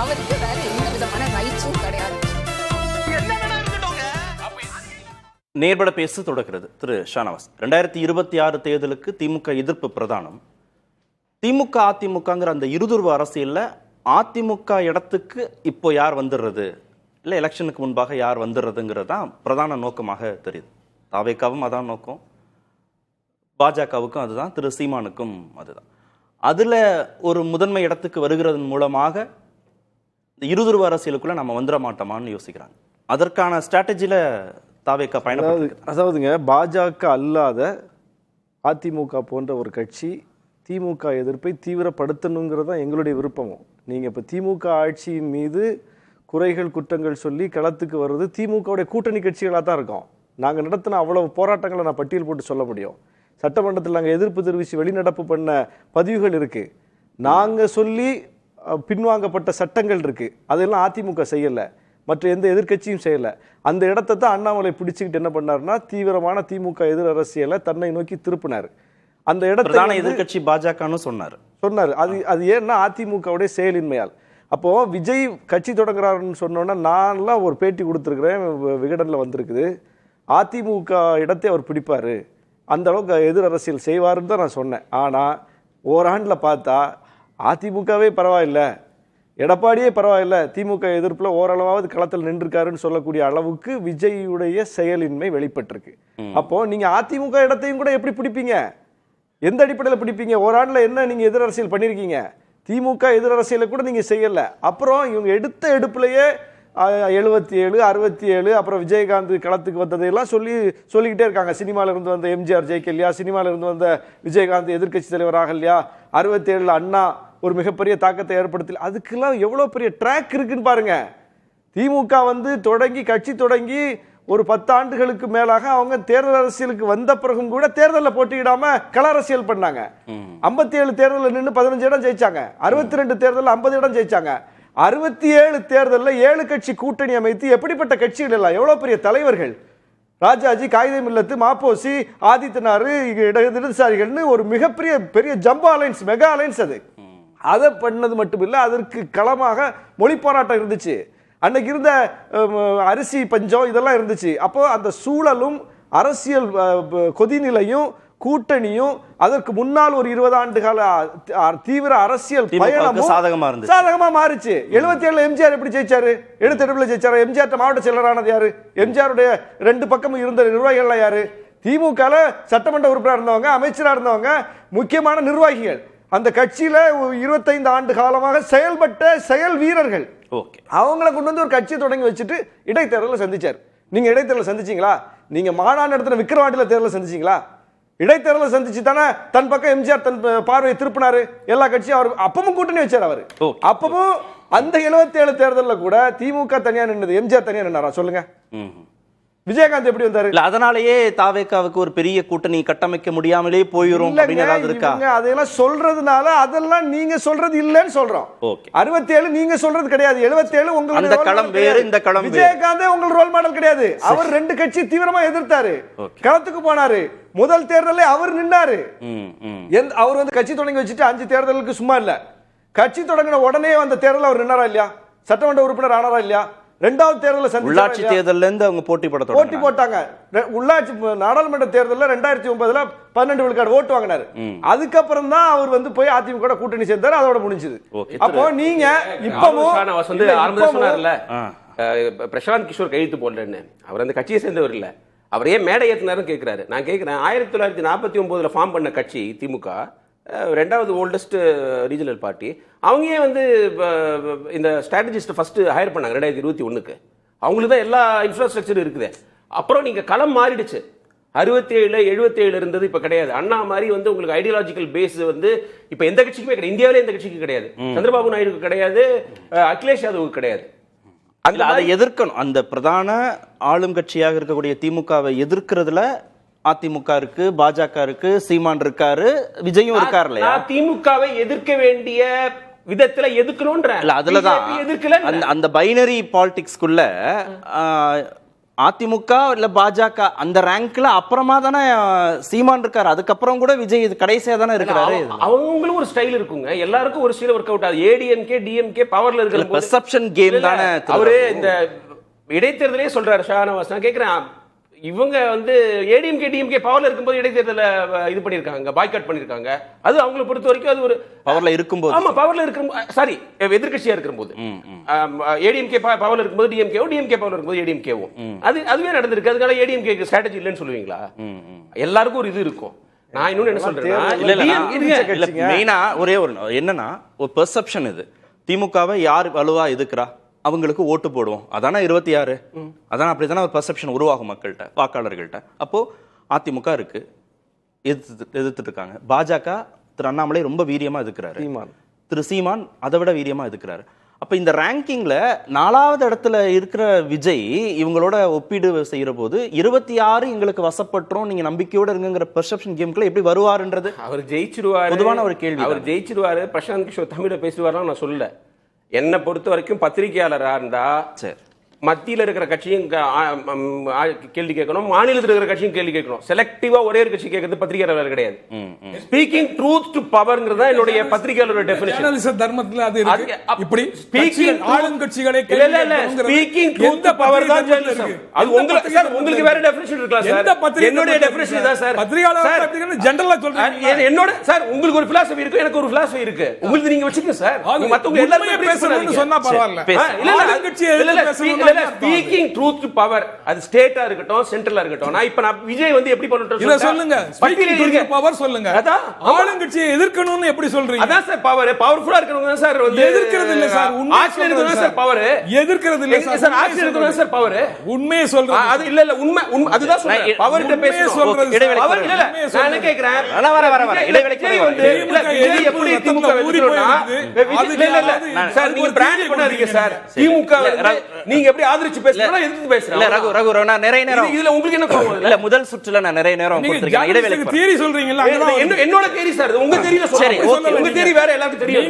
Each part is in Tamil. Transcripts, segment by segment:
அவருக்கு வேற எந்த விதமான ரைட்ஸும் கிடையாது. நேர்பட பேச தொடர்கிறது திரு ஷானவாஸ். 2026 தேர்தலுக்கு திமுக எதிர்ப்பு பிரதானம். திமுக அதிமுகங்கிற அந்த இருதுருவ அரசியல்ல அதிமுக இடத்துக்கு இப்போ யார் வந்துடுறது, இல்லை எலெக்ஷனுக்கு முன்பாக யார் வந்துடுறதுங்கிறது தான் பிரதான நோக்கமாக தெரியுது. தாவேக்காவும் அதான் நோக்கம், பாஜகவுக்கும் அதுதான், திரு சீமானுக்கும் அதுதான். அதில் ஒரு முதன்மை இடத்துக்கு வருகிறதன் மூலமாக இந்த இருதுருவ அரசியலுக்குள்ள நம்ம வந்துட மாட்டோமான்னு யோசிக்கிறாங்க. அதற்கான ஸ்ட்ராட்டஜியில் தாவேக்கா பயணம். அதாவதுங்க, பாஜக அல்லாத அதிமுக போன்ற ஒரு கட்சி திமுக எதிர்ப்பை தீவிரப்படுத்தணுங்கிறது தான் எங்களுடைய விருப்பமும். நீங்கள் இப்போ திமுக ஆட்சியின் மீது குறைகள் குற்றங்கள் சொல்லி களத்துக்கு வர்றது திமுகவுடைய கூட்டணி கட்சிகளாக தான் இருக்கும். நாங்கள் நடத்தின அவ்வளவு போராட்டங்களை நான் பட்டியல் போட்டு சொல்ல முடியும். சட்டமன்றத்தில் நாங்கள் எதிர்ப்பு தெரிவித்து வெளிநடப்பு பண்ண பதிவுகள் இருக்குது. நாங்கள் சொல்லி பின்வாங்கப்பட்ட சட்டங்கள் இருக்குது. அதெல்லாம் அதிமுக செய்யலை, மற்ற எந்த எதிர்கட்சியும் செய்யலை. அந்த இடத்தை தான் அண்ணாமலை பிடிச்சிக்கிட்டு என்ன பண்ணார்னா தீவிரமான திமுக எதிர் அரசியலை தன்னை நோக்கி திருப்பினார். அந்த இடத்துல எதிர்கட்சி பாஜகன்னு சொன்னார். அது ஏன்னா அதிமுகவுடைய செயலின்மையால். அப்போ விஜய் கட்சி தொடங்குறாருன்னு சொன்னோன்னா நான்லாம் ஒரு பேட்டி கொடுத்துருக்குறேன், விகடனில் வந்திருக்குது. அதிமுக இடத்தை அவர் பிடிப்பார், அந்த அளவுக்கு எதிர் அரசியல் செய்வாருன்னு தான் நான் சொன்னேன். ஆனால் ஓராண்டில் பார்த்தா அதிமுகவே பரவாயில்ல, எடப்பாடியே பரவாயில்ல, திமுக எதிர்ப்பில் ஓரளவாவது களத்தில் நின்றுருக்காருன்னு சொல்லக்கூடிய அளவுக்கு விஜயுடைய செயலின்மை வெளிப்பட்டிருக்கு. அப்போ நீங்க அதிமுக இடத்தையும் கூட எப்படி பிடிப்பீங்க, எந்த அடிப்படையில் பிடிப்பீங்க? ஓராண்டில் என்ன நீங்க எதிர் அரசியல் பண்ணியிருக்கீங்க? திமுக எதிர் அரசியலை கூட நீங்க செய்யல. அப்புறம் இவங்க எடுத்த எடுப்புலையே 77, 67, அப்புறம் விஜயகாந்த் களத்துக்கு வந்ததையெல்லாம் சொல்லிக்கிட்டே இருக்காங்க. சினிமாவில் இருந்து வந்த எம்ஜிஆர் ஜெயிக்கலையா, சினிமாவில் இருந்து வந்த விஜயகாந்த் எதிர்கட்சி தலைவராக இல்லையா, 67 அண்ணா ஒரு மிகப்பெரிய தாக்கத்தை ஏற்படுத்தல. அதுக்கெல்லாம் எவ்வளோ பெரிய ட்ராக் இருக்குன்னு பாருங்க. திமுக கட்சி தொடங்கி ஒரு 10 ஆண்டுகளுக்கு மேலாக அவங்க தேர்தல் அரசியலுக்கு வந்த பிறகும் கூட தேர்தலில் போட்டியிடாம கள அரசியல் பண்ணாங்க. 57 தேர்தலில் நின்று 15 இடம் ஜெயிச்சாங்க, 62 தேர்தலில் 50 இடம் ஜெயிச்சாங்க. 67 தேர்தலில் 7 கட்சி கூட்டணி அமைத்து எப்படிப்பட்ட கட்சிகள் எல்லாம், எவ்வளவு பெரிய தலைவர்கள், ராஜாஜி, காகிதம் இல்லத்து, மாப்போசி, ஆதித்தனார், இடதுசாரிகள்னு ஒரு மிகப்பெரிய ஜம்போ அலைன்ஸ், மெகா அலைன்ஸ். அதை பண்ணது மட்டுமில்லை, அதற்கு களமாக மொழி போராட்டம் இருந்துச்சு. அன்னைக்கு இருந்த அரிசி பஞ்சம் இதெல்லாம் இருந்துச்சு. அப்போ அந்த சூழலும் அரசியல் கொதிநிலையும் கூட்டணியும் அதற்கு முன்னால் ஒரு 20 ஆண்டு கால தீவிர அரசியல் பயணமும் சாதகமா மாறிச்சு. 77 எம்ஜிஆர் எப்படி ஜெயிச்சாரு? 77 ஜெயிச்சாரு. எம்ஜிஆர் மாவட்ட செயலரானது யாரு? எம்ஜிஆருடைய 2 பக்கமும் இருந்த நிர்வாகிகள் யாரு? திமுக சட்டமன்ற உறுப்பினர் இருந்தவங்க, அமைச்சராக இருந்தவங்க, முக்கியமான நிர்வாகிகள். அந்த கட்சியில 25 ஆண்டு காலமாக செயல்பட்ட செயல் வீரர்கள். அவங்களை கொண்டு வந்து ஒரு கட்சியை தொடங்கி வச்சுட்டு இடைத்தேர்தலை சந்திச்சார். நீங்க இடைத்தேர்தலை சந்திச்சீங்களா? நீங்க மாநாடு நடத்தின விக்கிரவாண்டியில தேர்தலை சந்திச்சீங்களா? இடைத்தேர்தலை சந்திச்சு தானே தன் பக்கம் எம்ஜிஆர் தன் பார்வையை திருப்பினாரு. எல்லா கட்சியும் அவர் அப்பவும் கூட்டணி வச்சார். அவரு அப்பவும் அந்த 77 தேர்தலில் கூட திமுக தனியா நின்னது, எம்ஜிஆர் தனியா நின்னாரா சொல்லுங்க? விஜயகாந்த் எப்படி வந்தாரு? அதனாலேயே தாவேக்காவுக்கு ஒரு பெரிய கூட்டணி கட்டமைக்க முடியாமலே போயிரும் இருக்கா? அதெல்லாம் சொல்றதுனால அதெல்லாம் நீங்க சொல்றது இல்லன்னு சொல்றோம். 67 நீங்க சொல்றது கிடையாது. 77 உங்க களம் வேறு, இந்த களம். விஜயகாந்தே உங்க ரோல் மாடல் கிடையாது. அவர் 2 கட்சி தீவிரமா எதிர்த்தாரு, களத்துக்கு போனாரு. முதல் தேர்தலில் அவர் நின்னாரு. அவர் கட்சி தொடங்கி வச்சுட்டு 5 தேர்தலுக்கு சும்மா இல்ல, கட்சி தொடங்கின உடனே அந்த தேர்தல் அவர் நின்னாரா இல்லையா? சட்டமன்ற உறுப்பினர் ஆனாரா இல்லையா? 2வது தேர்தலில் உள்ளாட்சி தேர்தலில் இருந்து அவங்க போட்டி போட்டாங்க. உள்ளாட்சி நாடாளுமன்ற தேர்தலில் 2009 12 விழுக்காடு ஓட்டு வாங்கினாரு. அதுக்கப்புறம் தான் அவர் போய் அதிமுக கூட்டணி சேர்ந்தாரு. அதோட முடிஞ்சது. அப்போ நீங்க பிரசாந்த் கிஷோர் கையெழுத்து போடலன்னு அவர் அந்த கட்சியை சேர்ந்தவர் இல்ல, அவர் ஏன் மேடை ஏற்றினாரும் கேட்கிறாரு. நான் கேட்கிறேன், 1949 ஃபார்ம் பண்ண கட்சி திமுக, 2வது ஓல்டஸ்ட் ரீஜனல் பார்ட்டி. அவங்க இந்த ஸ்ட்ராட்டஜிஸ்ட் ஃபர்ஸ்ட் ஹையர் பண்ணாங்க 2021க்கு. அவங்களுக்கு தான் எல்லா இன்ஃப்ராஸ்ட்ரக்சரும் இருக்குது. அப்புறம் நீங்க களம் மாறிடுச்சு. 67 77 இருந்தது, இப்ப கிடையாது. அண்ணா மாதிரி உங்களுக்கு ஐடியாலஜிக்கல் பேஸ் இப்ப எந்த கட்சிக்குமே கிடையாது. இந்தியாவிலே எந்த கட்சிக்கு கிடையாது. சந்திரபாபு நாயுடுக்கு கிடையாது, அகிலேஷ் யாதவுக்கு கிடையாது. அதை எதிர்க்கணும். அந்த பிரதான ஆளும் கட்சியாக இருக்கக்கூடிய திமுகவை எதிர்க்கிறதுல அதிமுக இருக்கு, பாஜக இருக்கு, சீமான் இருக்காரு, விஜயும் இருக்காரு இல்லையா? திமுகவை எதிர்க்க வேண்டிய விதத்துல எதிர்க்கணும்ன்ற அதுலதான் அந்த பைனரி பாலிடிக்ஸ்குள்ள அதிமுக இல்ல பாஜக அந்த ரேங்க்ல அப்புறமா தானே சீமான் இருக்காரு. அதுக்கப்புறம் கூட விஜய் இது கடைசியா தானே இருக்கிறாரு. அவங்களும் ஒரு ஸ்டைல் இருக்குங்க, எல்லாருக்கும் ஒரு ஸ்டைல் ஒர்க் அவுட் ஆகுது. ஏடிஎம்கே டிஎம்கே பவர்ல இருக்கிற பெர்செப்ஷன் கேம் தானே. அவரு இந்த இடைத்தேர்தலே சொல்றாரு ஷானவாஸ். நான் கேட்கிறேன், இவங்க வந்து ஏடிஎம்கே டிஎம்கே பவர்ல இருக்கும்போது இடைத்தேர்தல இது பண்ணிருக்காங்க, பாய்காட் பண்ணிருக்காங்க. அது அவங்களை பொறுத்த வரைக்கும் அது ஒரு பவர்ல இருக்கும்போது, ஆமா பவர்ல இருக்கும்போது, சாரி எதிர்க்கட்சியா இருக்கும்போது ஏடிஎம்கே பவர்ல இருக்கும்போது டிஎம்கேவும், டிஎம்கே பவர்ல இருக்கும்போது ஏடிஎம்கேவும், அதுவே நடந்திருக்கு. அதுக்காக ஏடிஎம்கே ஸ்ட்ராட்டஜி இல்லைன்னு சொல்லுவீங்களா? எல்லாருக்கும் ஒரு இது இருக்கும். நான் இன்னொன்னு என்ன சொல்றேன், மெயினா ஒரே ஒரு என்னன்னா ஒரு பெர்செப்ஷன். இது திமுகவை யார் வலுவா எதுக்குறா அவங்களுக்கு ஓட்டு போடுவோம், அதான 26, அதான அப்படித்தானே ஒரு பெர்செப்ஷன் உருவாகும் மக்கள்கிட்ட, வாக்காளர்கள்ட்ட. அப்போ அதிமுக இருக்கு, எதிர்த்துட்டு இருக்காங்க. பாஜக திரு அண்ணாமலை ரொம்ப வீரியமா எதிர்க்கிறாரு, திரு சீமான் அதை விட வீரியமா எதிர்க்கிறாரு. அப்ப இந்த ரேங்கிங்ல 4வது இடத்துல இருக்கிற விஜய் இவங்களோட ஒப்பீடு செய்யற போது 26 எங்களுக்கு வசப்பட்டுரும், நீங்க நம்பிக்கையோட இருங்கிற பெர்செப்ஷன் கேம்க்குள்ள எப்படி வருவாருன்றது அவர் ஜெயிச்சிருவாரு. பொதுவான ஒரு கேள்வி. அவர் ஜெயிச்சிருவாரு. பிரசாந்த் கிஷோர் தமிழ பேசுவாருன்னு நான் சொல்லல. என்னை பொறுத்த வரைக்கும் பத்திரிகையாளரா இருந்தா மத்தியில் இருக்கிற கட்சியும் கேள்வி கேட்கணும், மாநிலத்தில் இருக்கிற கட்சியும் கேள்வி கேட்கணும். செலக்டிவா ஒரே ஒரு கட்சி கேட்கறது பத்திரிகையாளர் கிடையாது. ஸ்பீக்கிங் ட்ரூத் டு பவர்ங்கிறதா என்னுடைய பத்திரிகையாளரோட டெஃபினிஷன். தர்மத்துல அது இருக்கு. இப்படி ஸ்பீக்கிங் ஆளுங்கட்சிகளை ஸ்பீக்கிங் ட்ரூத் டு பவர் தான் ஜெர்னலிசம். அது உங்களுக்கு வேற டெஃபினிஷன் இருக்கலாம் சார். என்னோட டெஃபினிஷன் தான் சார். பத்திரிகையாளர் அப்படிங்கறது ஜெனரலா சொல்றீங்க. என்னோட சார் உங்களுக்கு ஒரு philosophy இருக்கு, எனக்கு ஒரு philosophy இருக்கு. உங்களுக்கு நீங்க வச்சுக்கங்க சார். மத்தவங்க எல்லாரும் பேசுறாங்க சொன்னா பரவாயில்லை. ஆளுங்கட்சியை பேசுறது ஸ்பீக்கிங் ட்ரூத் டு பவர், அது ஸ்டேட்டா இருக்கட்டும் சென்ட்ரலா இருக்கட்டும். நான் விஜய் வந்து எப்படி பண்ணட்டும் இத சொல்லுங்க. ஸ்பீக்கிங் ட்ரூத் டு பவர் சொல்லுங்க. அதான் ஆளுங்கட்சியை எதிர்க்கணும்னு எப்படி சொல்றீங்க? அதான் சார் பவர். பவர்ஃபுல்லா இருக்கவங்க தான் சார் வந்து எதிர்க்கிறது இல்ல சார். ஆட்சியில இருக்கவங்க சார் பவர். எதிர்க்கிறது இல்ல சார். ஆட்சியில இருக்கவங்க சார் பவர். உண்மையை சொல்றேன். அது இல்ல உண்மை அதுதான் சொல்றேன். பவர் கிட்ட பேசுறோம். இடைவேளை பவர் இல்ல. நான் என்ன கேக்குறேன், வர இடைவேளைக்கு வந்து இல்ல விஜய் எப்படி திமுக வெறுக்கிறோம்னா இல்ல சார் நீங்க பிராண்ட் பண்ணாதீங்க சார். திமுக நீங்க எப்படி ஆதரிச்சு பேசுறீங்களோ எதிர்த்து பேசுறீங்க. இல்ல ரகு நான் நிறைய நேரம் இதுல உங்களுக்கு என்ன கோவம்? இல்ல முதல் சுற்றுல நான் நிறைய நேரம் கொடுத்திருக்கேன். இடைவேளைக்கு தியரி சொல்றீங்களா? என்னோட தியரி சார். உங்க தியரில சொல்லுங்க. உங்க தியரி வேற, எல்லாருக்கும் தெரியும்.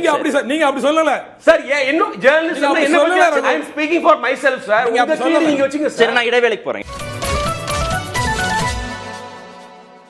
நீங்க அப்படி சொல்லல சார். என்ன ஜெர்னலிஸ்ட் என்ன? I am speaking for myself sir. உங்க தியரி நீங்க வச்சுங்க சார். சரி நான் இடைவேளைக்கு போறேன்.